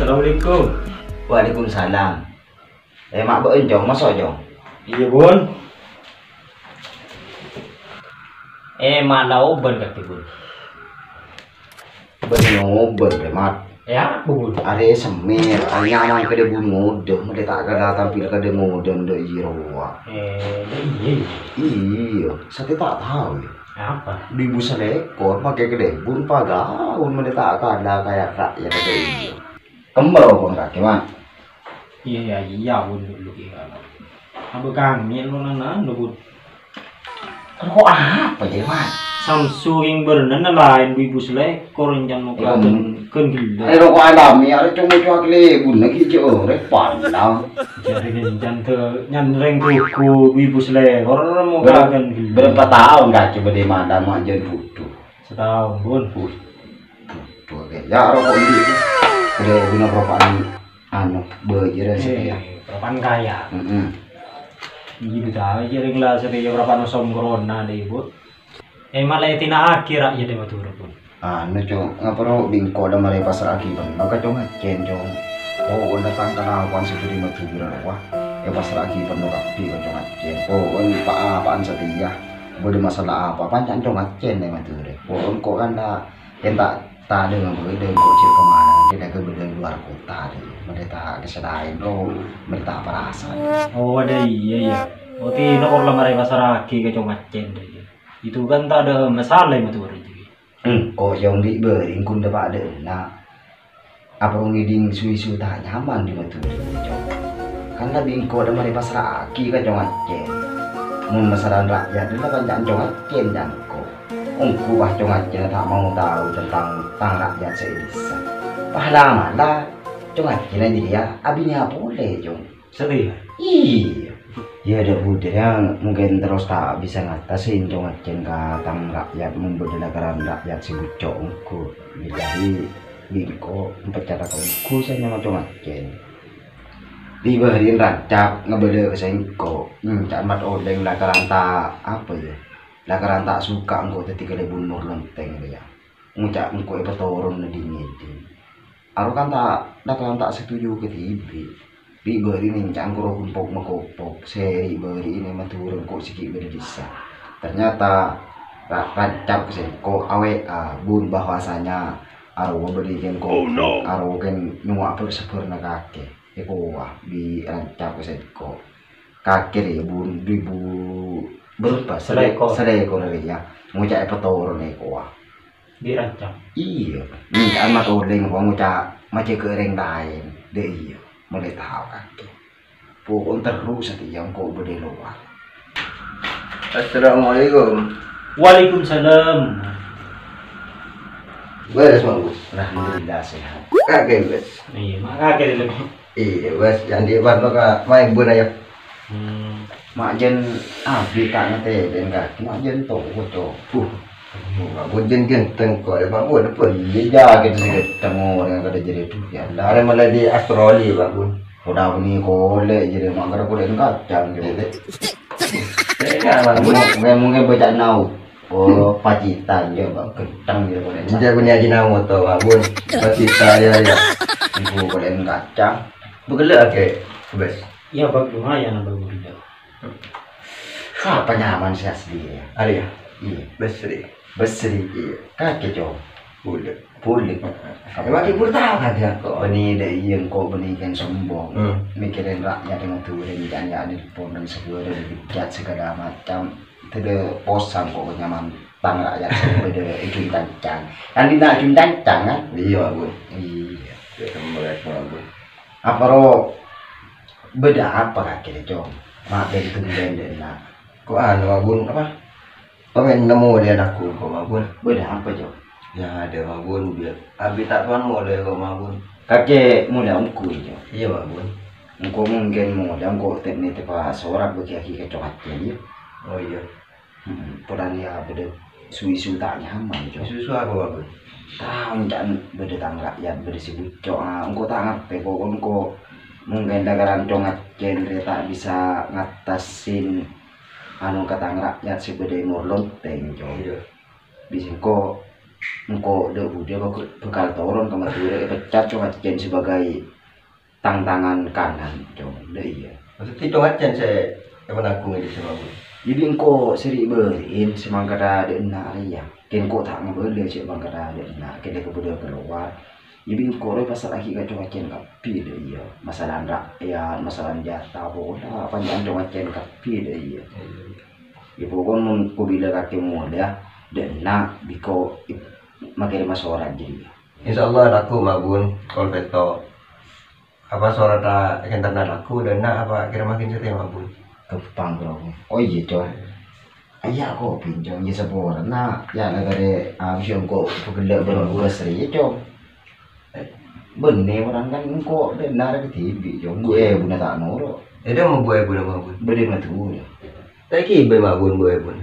Assalamualaikum. Waalaikumsalam. Mak beun jong, masa jong? Iya bun. Mak lauban kaki bun. Benyoben deh mat. Ya bun. Are semir, nyaman ke bun ngode, mede tak kada tampil ke ngode ndo jiroa. Iya. Iya, saya tak tahu. Apa? Di busa lekor pakai gede bun pagaun mede tak kada kayak rakyat ada iya. Kembal pun kaki mat. Iya bun dulu iya. Apa kami lo nana bun. Kok apa jadi mat? Samsu yang berenang lain ibu selekor yang mau katen kan gila. Ayo kok alami, ada cuma kali bun lagi jauh pandang. Jadi nyanreng tuku ibu selekor mau katen gila. Berapa tahun kaki bede mana mak jen butuh. Setahun bun. Butuh ya rokok ini. Udah guna rokokan anu bejer sih. Berapaan kaya? Iya tahu jadi ngelas jadi berapa nosom corona deh ibu. Malah tina akhir ya deh betul pun. Anu cong ngapero bingko ada mare pasar akiban. Maka cong ngecen cong. Oh udah tangkan awan seperti matu wah. Ya pasar akiban no kapi cong ngecen. Oh apaan setia. Boleh masalah apa pancan cong ngecen deh matu deh. Oh kok kan yang tak ada nggak kok cek kemana. Kita ke luar kota deh. Mereka kesedain lo mereka perasaan. Oh ada iya. Oh tina kalau mare pasar aki ke cong ngecen deh. Itu kan tak ada masalah yang betul rezeki. Oh yang di bering kun dapat ada nak apa ngiding suwi-suwi tak nyaman di betul cong. Karena bingko ada mari pasar aki kan cong acen. Mun masalah rakyat itu kan jangan cong acen jangko. Ungku wah cong acen tak mau tahu tentang rakyat se-Indonesia. Pahala lah cong acen aja dia abinya boleh cong. Sedih. Iya. Ya ada budir yang mungkin terus tak bisa ngatasin cong acen katang rakyat memberdelakan rakyat si bucongku. Jadi bingko mempercara kongku saya nama cong acen. Dibaharin rancak ngebeda kesengko. Camat odeng lakaran tak apa ya. Lakaran tak suka engko ketika le bunur lonteng ya. Ngucap engko petorun dingin. Aku kan tak lakaran tak setuju ke tibi. Di beri ini cangkur kumpuk mekopok seri beri ini maturun kok sikit berdisa. Ternyata rancap kesengko awe bun bahwasanya arwah berikan kok arwah kan nyuak bersempurna kakek. Eko wah di rancap kesengko kakek ya bun 2000 berapa selekor ya ngucap petorun eko wah Dirancang. iya kan mak odeng ngucap macam kering lain deh iya mulai tahu kan pokok terus nanti yang kau berde luar. Assalamualaikum. Waalaikumsalam. Beres bagus. Alhamdulillah sehat. Kakek bes. Iya, makanya lebih. Iya bes. Yang di bar maka main bun aja. Mak jen abdi tak ngerti dan kaki mak jen tuh kocok. Mak jen genteng kok. Mak bun apa? Dia gitu sih ketemu dengan kada jadi tuh. Ya, dari malah di astroli mak bun. Udah ini kole jadi mak kada kole kacang gitu. Mungkin baca nau. Oh, pacitan ya, Bang. Kentang gitu kole. Jadi punya aja nau tuh, mak bun. Pacitan ya. Ibu kole kacang. Begelak ke, bes. Ya bang lumayan abang bunda. Apa nyaman sih asli ya? Ada ya? Iya. Besri. Iya. Kakek cow. Boleh. Apa ibu tahu kan ya? Kok ini deh yang kok benikan sombong. Mikirin rakyat dengan turun dan ya di pon dan segala dijat segala macam. Tidak posang kok nyaman tang rakyat sebeda itu tancang. Kan tidak cuma tancang kan? Iya bu. Iya. Kembali bu. Apa ro? Beda apa kakek cow? Mak dari tumben dan nak. Kok anu abun apa? Pengen nemu dia aku kok abun. Beda apa cow? Ya ada mabun biar abi tak tuan model kok mabun. Kakek muda umku cow. Iya mabun. Engkau mungkin muda engkau teknik tepa seorang bagi kaki kecoak ya. Oh iya. Peran ya beda suwi-suwi tak nyaman cow. Susu apa mabun? Tahu jangan beda tang rakyat beda si bucok. Engkau tak ngerti kok engkau mungkin dagaran congat genre tak bisa ngatasin anu kata rakyat si beda ngor lonteng cow. Iya. Bisa kok engko dek bude bekal turun ke Madura pecat cuma jen sebagai tangan kanan cong dek iya. Maksudnya dong aja saya menanggung ini sama bun. Jadi engko seri berin semangkara dek nak ya. Ken ko tak ngabele cek bangkara dek nak kene kebude keluar. Jadi engko le pasal lagi ka cuma jen kapi dek iya. Masalah rakyat, masalah jatah bola panjang cuma jen kapi dek iya. Ibu kon mun ko bila kaki muda dek nak biko makai masoran jadi. Insyaallah laku mabun kalau beto apa suara tak akan tanda laku dan nak apa kira makin setia mabun. Kepang bro. Oh iya coy. Ayah kok pinjam ya sepuluh nak ya negara asyong kok pegel bro seri coy. Bener orang kan kok benar ke TV coy. Gue buna tak noro. Jadi mau buat bun mabun. Bener matu. Tapi be mabun buat bun.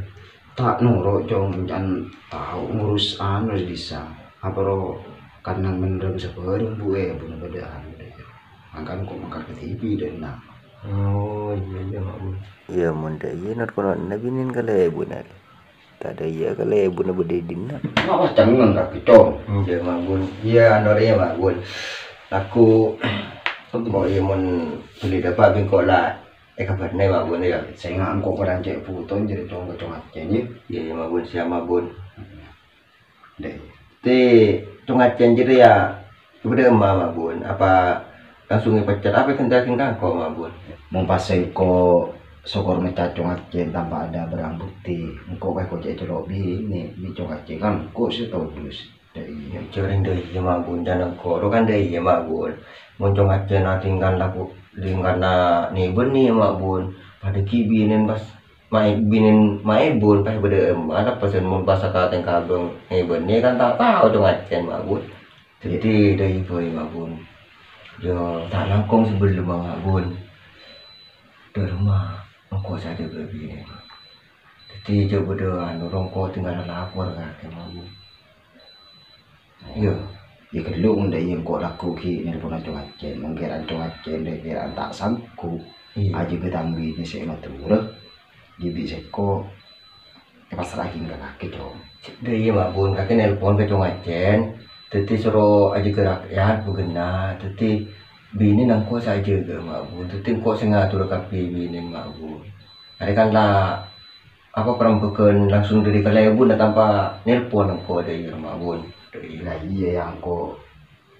Tak noro coy jangan tahu ngurus anu bisa. Apa ro karena mendem seperti gue buna beda anu deh. Angkan kok makan ke TV dan nak. Oh iya mabun. Iya munda iya nak kono nabinin kale bunar. Tak ada iya kale bunar bededin nak. Apa jangan kaki coy. Iya mabun. Iya anornya mabun. Aku kok iya mun beli dapat bingkok lah. Kabar nih mabun ya. Saya nggak angkok orang cek puton jadi coba coba cengnya. Iya mabun siapa mabun. Deh. Ti tungacen jadi ya. Kepada emak mabun. Apa langsung pecat apa kendakin kangkok mabun. Mau pasai ko sokor mecacong acen tanpa ada barang bukti. Engkau kayak kau cek celok ini bicong acen kan kau sih tahu dulu sih. Dari Cering deh ya mabun jangan koro kan deh ya mabun. Moncong acen tinggal laku lingkana nih benih mabun. Pada kibinin pas main binin main bun pas beda ada pesen mun bahasa katen kabung nih benih kan tak tahu dong acen mabun. Jadi deh boy mabun. Yo tak langkong sebelum mabun. Di rumah engkau saja begini. Jadi coba doa orang kau tinggal lapor kan mabun. Iya. ya kedua unda yang kau laku ki ni pun acong acen mungkin acong acen deh kira tak sangku. Iya. Aja kita ambil ni saya matu dah. Jadi seko pas lagi enggak kaki dong. Deh iya mabun kakek nelpon ke congacen. Teti suruh aja ke rakyat begena. Teti bini nang kau saja ke mabun. Teti kau sengatur kapi bini mabun. Ada kan lah apa perampokan langsung dari kalebun tanpa nelpon engkau dari mabun. Lah iya yang kau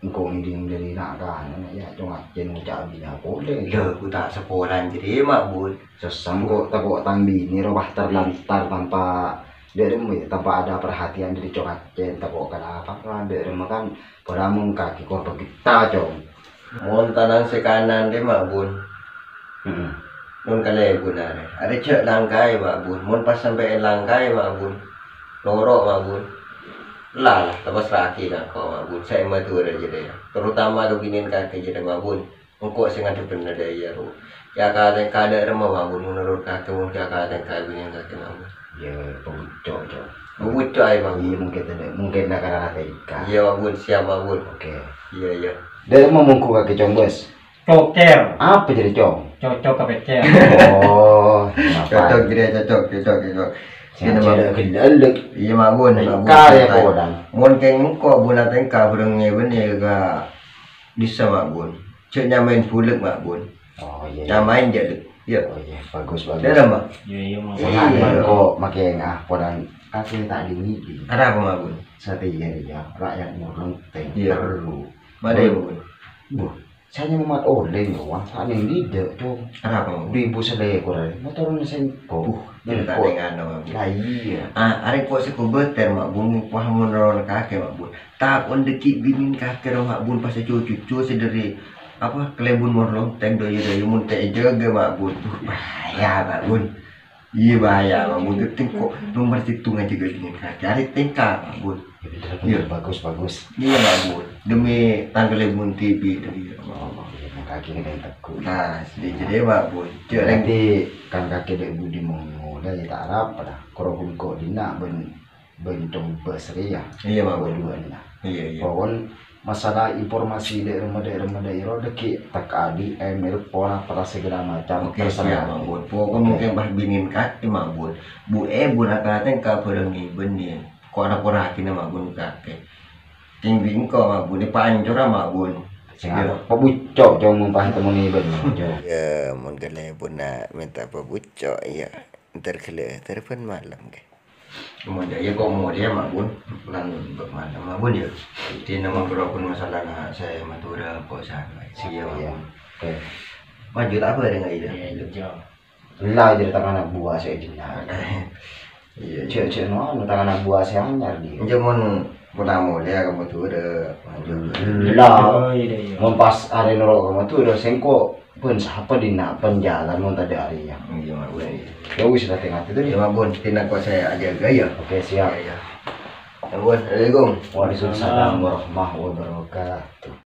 ngiding dari nak kan ya acong acen ngucap bina boleh. Loh, aku tak seporan jadi mabun. Sesam kok takut tambi ni robah terlantar tanpa dari tanpa ada perhatian dari cong acen takut kenapa kan dari makan pada kaki korban kita cong. Mohon tanang sekanan deh mabun. Nun kalebun ada cek langkai mabun. Mohon pas sampai langkai mabun. Lorok mabun. Lah lepas laki kan kau mabun. Saya matur aja deh. Terutama beginin kaki jadi mabun. Engkau sengaja bener deh ya ru. Ya kada remah mabun menurut kaki mungkin kada beginin kaki mabun. Ya pengucok cong. Mengucuk ay mabun. Iya mungkin nak karena ikan. Iya mabun siap mabun. Oke. Iya iya. Dari mau mungku kaki cong bos. Coker, Apa jadi cong? cocok ke pecer. Oh, Cocok gini cocok. Saya ada kendala. Iya mabun. Kaya kau dan. Mun keng ko buna tengka berenge bene ga bisa mabun. Cek nyamain pulek mabun. Oh iya. Nyamain jadi. Ya. Oh iya, bagus. Ada mah. Iya iya mau. Senang kok makin podan kaki tak dingin. Ada apa mabun? Setia ya, rakyat murung teng Iya. perlu. Mana mabun? Bu, saya nyemat oleh doang, tak yang lidah tuh. Ada apa mabun? 2.000 selekor, motornya sengko. Ini tak dengan mabun. Lah iya. Arek kok sik beter mabun paham ron kake mabun. Tak on dekik binin kake ro mabun pas cucu sederi apa kelebun morlong teng doy mun teh jaga mabun. Bahaya mabun. Iya bahaya mabun keting kok nomor hitung aja binin kake. Arek tengka mabun. Iya, bagus. Iya mabun. Demi tanggal lebun TV dari Oh, iya, kaki ini tekuk. Nah, jadi mabun. Cek Nanti kan kaki dek budi mulai tak harap dah. Korokun kok dina bencong besri ya. Iya mabun. Dua dina. Iya. Pokon masalah informasi daerah iro deki tak adi email pola para segala macam Oke, siap mabun. Pokoknya mungkin bah binin kaki mabun. Bu bun akaten ka perengi benih. kok ada porakin mak bun kakek ting bingko mak bun di pancur mak bun Sing pebucok jong ngumpah temuni ben. Ya, mun gale buna minta pebucok ya. Ntar kele telepon malam ke. Kemudian ya kok mau dia mak bun pulang bermalam mak bun ya. Di nama berapun masalah nah saya matura kok sana sih ya mak bun. Oke. Maju tak apa dengan ide. Lah jadi tangan anak buah saya jenar. Iya. Cek no tangan anak buah saya anyar dia. Jamun pulang dia kamu tuh udah maju. Lah, Oh, iya. pas hari noro kamu tuh udah sengko pun siapa di nak penjalan mau tadi hari ya. Iya mak bun. Ya wis sudah tengah itu Ya dia. mak bun, tindak kok saya aja gaya. Oke siap. Ya. Ya bun, assalamualaikum. Waalaikumsalam warahmatullahi wabarakatuh.